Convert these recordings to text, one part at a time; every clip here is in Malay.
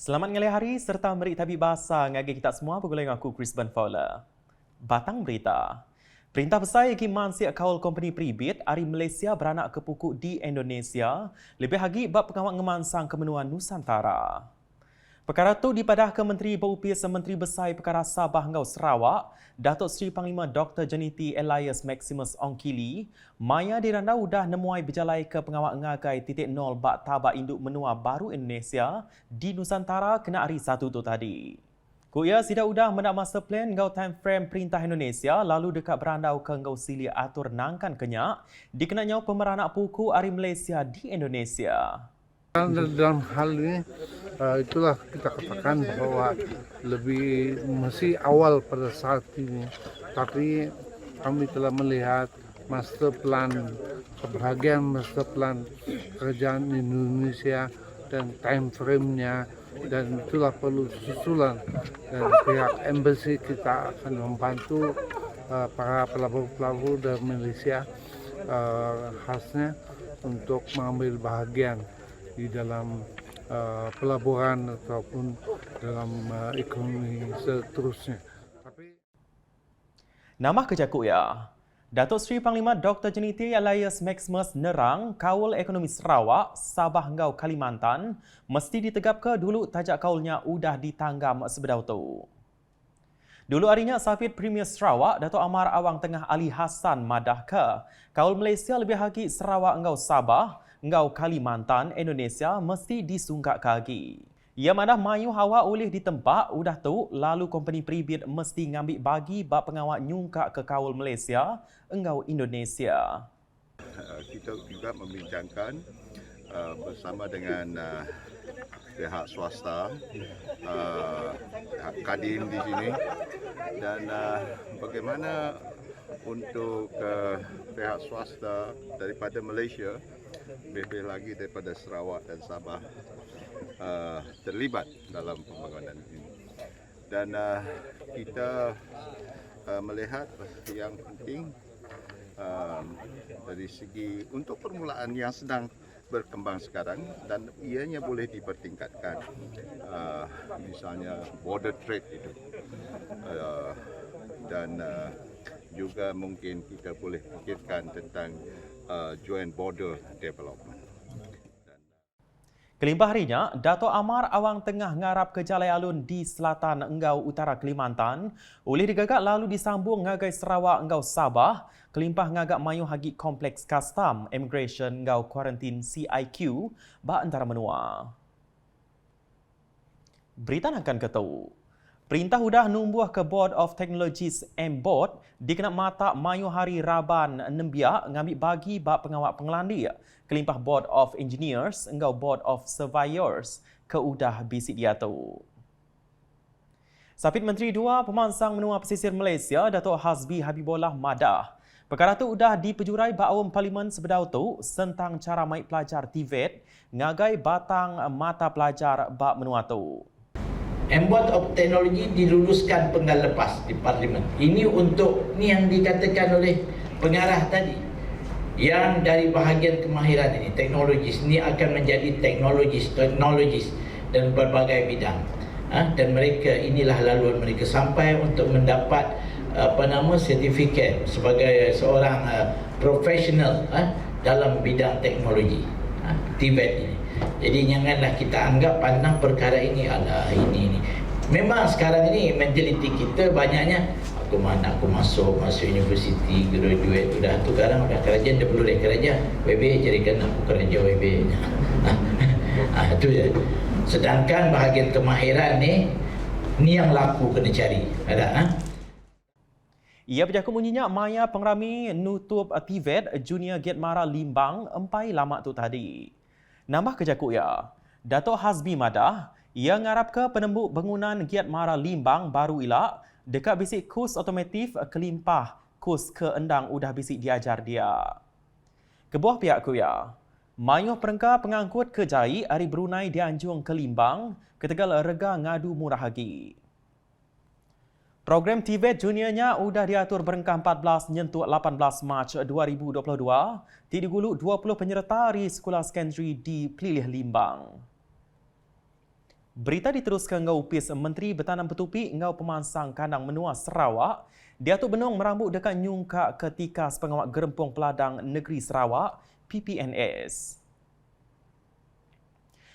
Selamat ngalih hari serta merik tabik bahasa ngagi kita semua bergulung aku Chris Van Fowler. Batang berita. Perintah besar Yagi Mansi Akaul Company Pribit Ari Malaysia beranak ke pukuk di Indonesia lebih lagi bab pengawal ngemansang kemenuan Nusantara. Perkara itu dipadah ke Menteri Berupis Menteri Besar Perkara Sabah Ngau Sarawak, Datuk Seri Panglima Dr. Jeniti Elias Maximus Ongkili, Maya dirandau dah nemuai berjalai ke pengawal ngagai titik nol bak tabak induk menua baru Indonesia di Nusantara kena hari satu tu tadi. Kuya sida udah mendak master plan ngau time frame Perintah Indonesia lalu dekat berandau ke ngau sili atur nangkan kenyak dikenanya pemeranak puku Ari Malaysia di Indonesia. Dalam hal ini, itulah kita katakan bahwa lebih masih awal pada saat ini. Tapi kami telah melihat master plan, kebahagiaan master plan kerajaan Indonesia dan time frame-nya, dan itulah perlu susulan. Dan pihak embassy kita akan membantu para pelabur-pelabur dari Malaysia khasnya untuk mengambil bahagian di dalam pelaburan ataupun dalam ekonomi seterusnya. Nama kejakuk ya. Datuk Seri Panglima Dr. Jeniti Elias Maximus nerang kaul ekonomi Sarawak, Sabah Ngau Kalimantan mesti ditegap ke dulu tajak kaulnya udah ditanggam sebedau tu. Dulu harinya Safid Premier Sarawak, Datuk Amar Awang Tengah Ali Hassan madah ke kaul Malaysia lebih lagi Sarawak Ngau Sabah, Ngau Kalimantan, Indonesia mesti disunggak kaki. Ia mana mayu hawa oleh ditempat, udah tu lalu company pribit mesti ngambil bagi bab pengawal nyungkak ke kaul Malaysia, Ngau Indonesia. Kita juga membincangkan bersama dengan pihak swasta, pihak Kadin di sini, dan bagaimana untuk pihak swasta daripada Malaysia, lebih lagi daripada Sarawak dan Sabah terlibat dalam pembangunan ini. Dan kita melihat yang penting dari segi untuk permulaan yang sedang berkembang sekarang dan ianya boleh dipertingkatkan, misalnya border trade itu, dan juga mungkin kita boleh fikirkan tentang joint border development. Kelimpah harinya, Dato' Amar Awang Tengah ngarap ke Jalai Alun di selatan Engau Utara Kalimantan, oleh digagak lalu disambung ngagai Sarawak Engau Sabah, kelimpah ngagak mayu hagi kompleks custom immigration Engau Quarantine CIQ, ba antara menua. Berita akan ketau. Perintah udah numbuh ke Board of Technologies MBOT dikenal mata mayu hari Raban Nembiak ngambil bagi bab pengawal pengelandi kelimpah Board of Engineers engau Board of Surveyors ke udah bisik dia tu. Sapit Menteri Dua Pemansang Menua Pesisir Malaysia Datuk Hasbi Habibullah madah. Perkara tu udah dipejurai Baawam Parlimen sebedau tu tentang cara mai pelajar TVET ngagai batang mata pelajar bab menua tu. Board of Technology diluluskan penggal lepas di Parlimen. Ini untuk ni yang dikatakan oleh pengarah tadi. Yang dari bahagian kemahiran ini, teknologis ni akan menjadi teknologis dan berbagai bidang. Dan mereka inilah laluan mereka sampai untuk mendapat sertifikat sebagai seorang profesional dalam bidang teknologi. TVET ini. Jadi janganlah kita anggap pandang perkara ini adalah ini. Memang sekarang ini mentaliti kita banyaknya aku masuk universiti, graduate, sudah tu sekarang sudah kerja, dia perlu kerja WB, jadikan aku kerja WB. Itu je. Sedangkan bahagian kemahiran ni yang laku kena cari. Ada Ia berjaku munyinya Maya Pengrami nutup TVET Junior Gate Mara Limbang empai lama tu tadi. Nambah kejakuk ya. Datuk Hasbi madah, ia ngarap ke penembuk bangunan Giat Mara Limbang baru ilak dekat bisik kurs otomotif kelimpah kurs ke endang udah bisik diajar dia. Kebuah pihak ku ya. Mayuh perengka pengangkut ke Jai Ari Brunei dianjung ke Limbang ketegal rega ngadu murah lagi. Program TVET juniornya udah diatur berengkah 14 nyentuh 18 Mac 2022 digulu 20 penyerta di sekolah sekondari di Pelilih Limbang. Berita diteruskan ngau upis Menteri Bertanam Bertupi ngau pemansang kandang menua Sarawak. Datuk Benong merambut dekat nyungkak ketika sepengawat Gerempung Peladang Negeri Sarawak PPNS.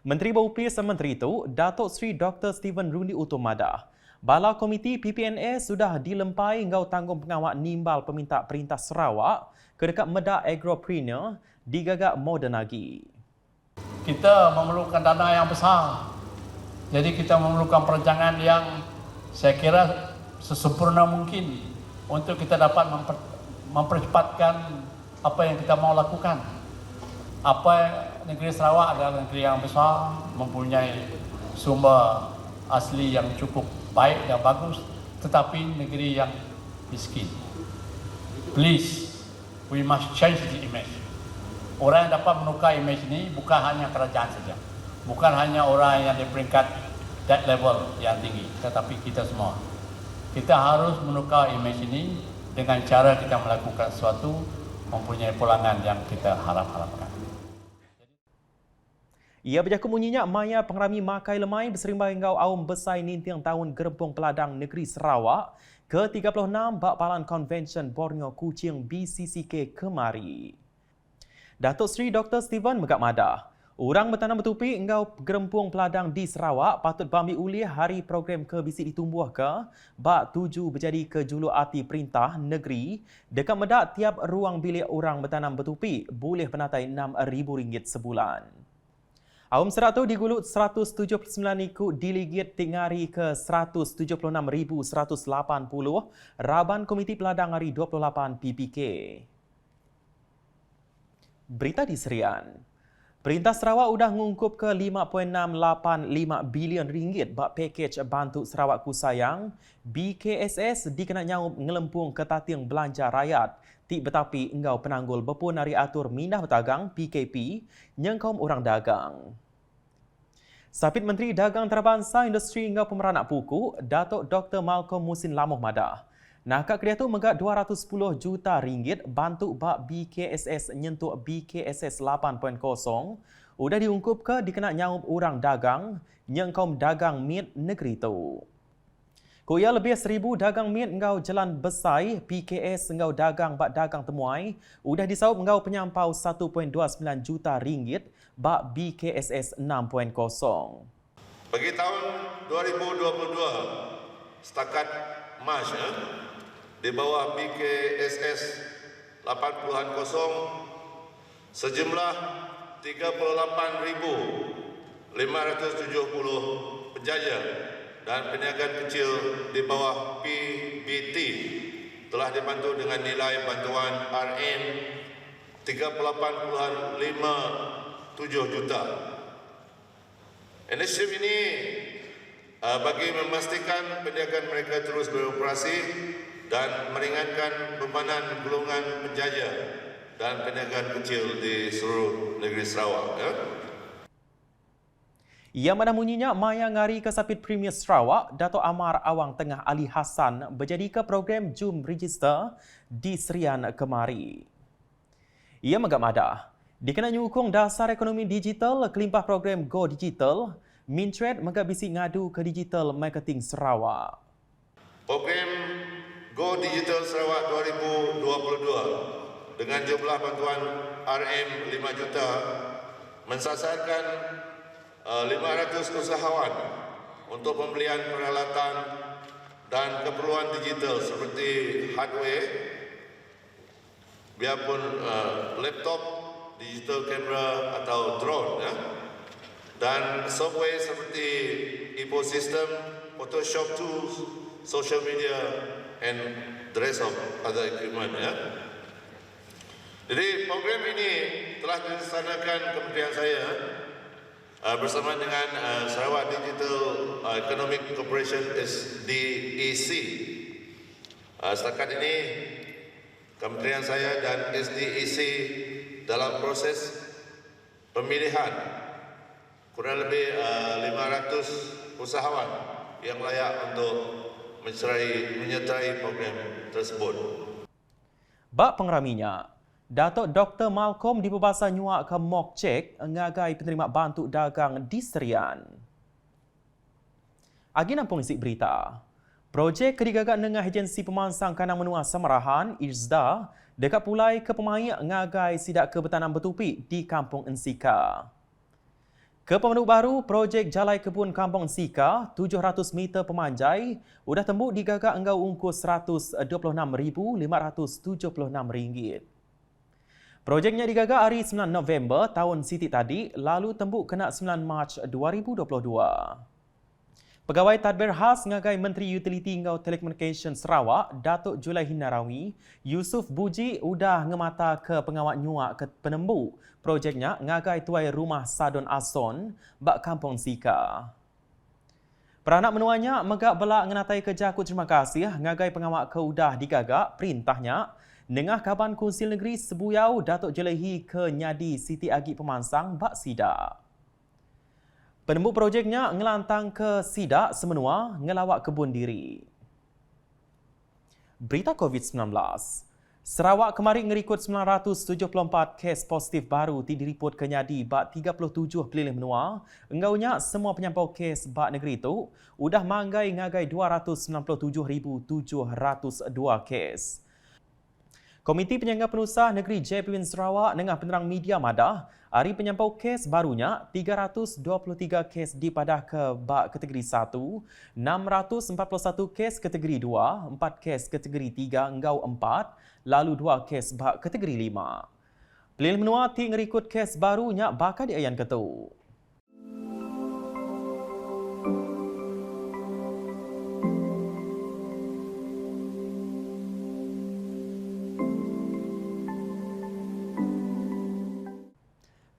Menteri berupis Menteri itu, Datuk Seri Dr. Stephen Rundi Utomadah. Bala Komiti PPNS sudah dilempai ngau tanggung pengawat nimbal peminta Perintah Sarawak ke dekat Medak Agropreneur di Gagak Moden lagi. Kita memerlukan dana yang besar. Jadi kita memerlukan perancangan yang saya kira sesempurna mungkin untuk kita dapat mempercepatkan apa yang kita mau lakukan. Negeri Sarawak adalah negeri yang besar, mempunyai sumber asli yang cukup baik dan bagus, tetapi negeri yang miskin. Please, we must change the image. Orang yang dapat menukar image ini bukan hanya kerajaan saja, bukan hanya orang yang di peringkat that level yang tinggi, tetapi kita semua. Kita harus menukar image ini dengan cara kita melakukan sesuatu mempunyai pulangan yang kita harapkan. Ia berjaku bunyinya Maya Pengrami Makai Lemai berserimbang ngau Aum Besai Nintiang Tahun Gerempung Peladang Negeri Sarawak ke-36 Bak Palan Convention Borneo Kuching BCCK kemari. Datuk Seri Dr. Stephen Megak Madah, orang bertanam bertupi ngau Gerempung Peladang di Sarawak patut bambi ulih hari program ke bisik ditumbuh ke bak 7 berjadi ke julu arti perintah negeri dekat Medak tiap ruang bilik orang bertanam bertupi boleh penatai RM6,000 sebulan. Aum serat tu digulut 179 ikut diligit tingari ke 176,180 Raban Komiti Peladang hari 28 PPK. Berita di Serian. Perintah Sarawak sudah mengungkup ke RM5.685 bilion bak pakej bantu Sarawak Kusayang BKSS dikenal nyaup ngelempung ke tating belanja rakyat tik betapi engau penanggul berpun hari atur mindah berdagang PKP yang kaum orang dagang. Sapit Menteri Dagang Antarabangsa Industri hingga Pemeranak Puku, Datuk Dr. Malcolm Musin Lamuh Madah. Nakak kedai tu megak RM210 juta bantu bak BKSS nyentuh BKSS 8.0 udah diungkup ke dikenal nyaup orang dagang yang kaum dagang mit negeri tu. Kuya lebih 1,000 dagang mit ngau jalan besai PKS ngau dagang bak dagang temuai udah disaup ngau penyampau RM1.29 juta bak BKSS 6.0. Bagi tahun 2022 setakat Mac di bawah BKSS 8.0 sejumlah 38,570 penjaja dan peniagaan kecil di bawah PBT telah dibantu dengan nilai bantuan RM 38,57 juta. Inisiatif ini bagi memastikan perniagaan mereka terus beroperasi dan meringankan bebanan golongan penjaja dan perniagaan kecil di seluruh negeri Sarawak. Ia mana munyinya Maya ngari ke Sapit Premier Sarawak, Dato' Amar Awang Tengah Ali Hassan berjadi ke program Jum Register di Serian kemari. Ia megak madah. Dikenal nyukung dasar ekonomi digital kelimpah program Go Digital, Mintred megak bisi ngadu ke Digital Marketing Sarawak. Program Go Digital Sarawak 2022 dengan jumlah bantuan RM5 juta mensasarkan 500 usahawan untuk pembelian peralatan dan keperluan digital seperti hardware, biarpun laptop, digital kamera atau drone, dan software seperti ecosystem, Photoshop tools, social media, and the rest of other equipment. Jadi program ini telah dilaksanakan Kementerian saya bersama dengan Sarawak Digital Economic Corporation SDEC. Setakat ini Kementerian saya dan SDEC dalam proses pemilihan kurang lebih 500 usahawan yang layak untuk menyertai program tersebut. Bak pengeraminya, Datuk Dr. Malcolm di Pembasa nyuak ke mock check ngagai penerima bantu dagang di Serian. Agi nampung isi berita. Projek kedigagak dengan Agensi Pemansang Kanang Menua Samarahan, IRSDA, dekat pulai ke pemain ngagai sidak ke betanan bertupik di Kampung Ensika. Ke pemenuk baru, projek Jalai Kebun Kampung Ensika, 700 meter pemanjai, sudah tembuk digagak enggau ungkus RM126,576. Projeknya digagak hari 9 November tahun Siti tadi, lalu tembuk kena 9 Mac 2022. Pegawai Tadbir Khas ngagai Menteri Utiliti Ngau Telekomunikasi Sarawak, Datuk Julai Hinarawi, Yusuf Buji udah ngemata ke pengawat nyuak ke penembu projeknya ngagai tuai rumah Sadon Ason bak Kampung Sika. Peranak menuanya megak belak ngenatai kejaku terima kasih ngagai pengawat ke udah digagak perintahnya nengah Kaban Konsil Negeri Sebuyau Datuk Jelehi ke Nyadi Siti Agi Pemansang bak sidak. Penembuk projeknya ngelantang ke sidak semenua ngelawak kebun diri. Berita COVID-19. Sarawak kemarin ngerikut 974 kes positif baru diripot ke Nyadi bak 37 pelilih menua. Enggaunya semua penyampau kes bak negeri itu udah manggai ngagai 297,702 kes. Komiti Penyangga Penusah Negeri JPWin Sarawak dengan penerang media madah, hari penyampau kes barunya 323 kes dipadah ke bak kategori 1, 641 kes kategori 2, 4 kes kategori 3 enggau 4, lalu 2 kes bak kategori 5. Pelil menua ti ngerikut kes barunya bakal diayan ketu.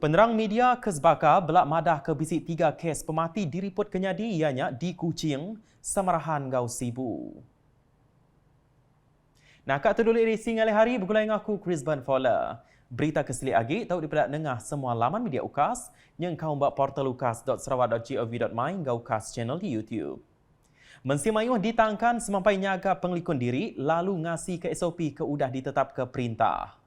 Penerang media Kezbaka belak madah ke bisik 3 kes pemati diripot ke Nyadi ianya di Kuching, Samarahan Gau Sibu. Nak kat terdulik racing alih hari bergulai dengan aku Chris Van Fowler. Berita keselik lagi tahu diperak dengar semua laman media UKAS yang kau buat portal ukas.sarawak.gov.my Gau UKAS channel di YouTube. Mensi mayuh ditangkan semampai nyaga penglikun diri lalu ngasi ke SOP ke udah ditetap ke perintah.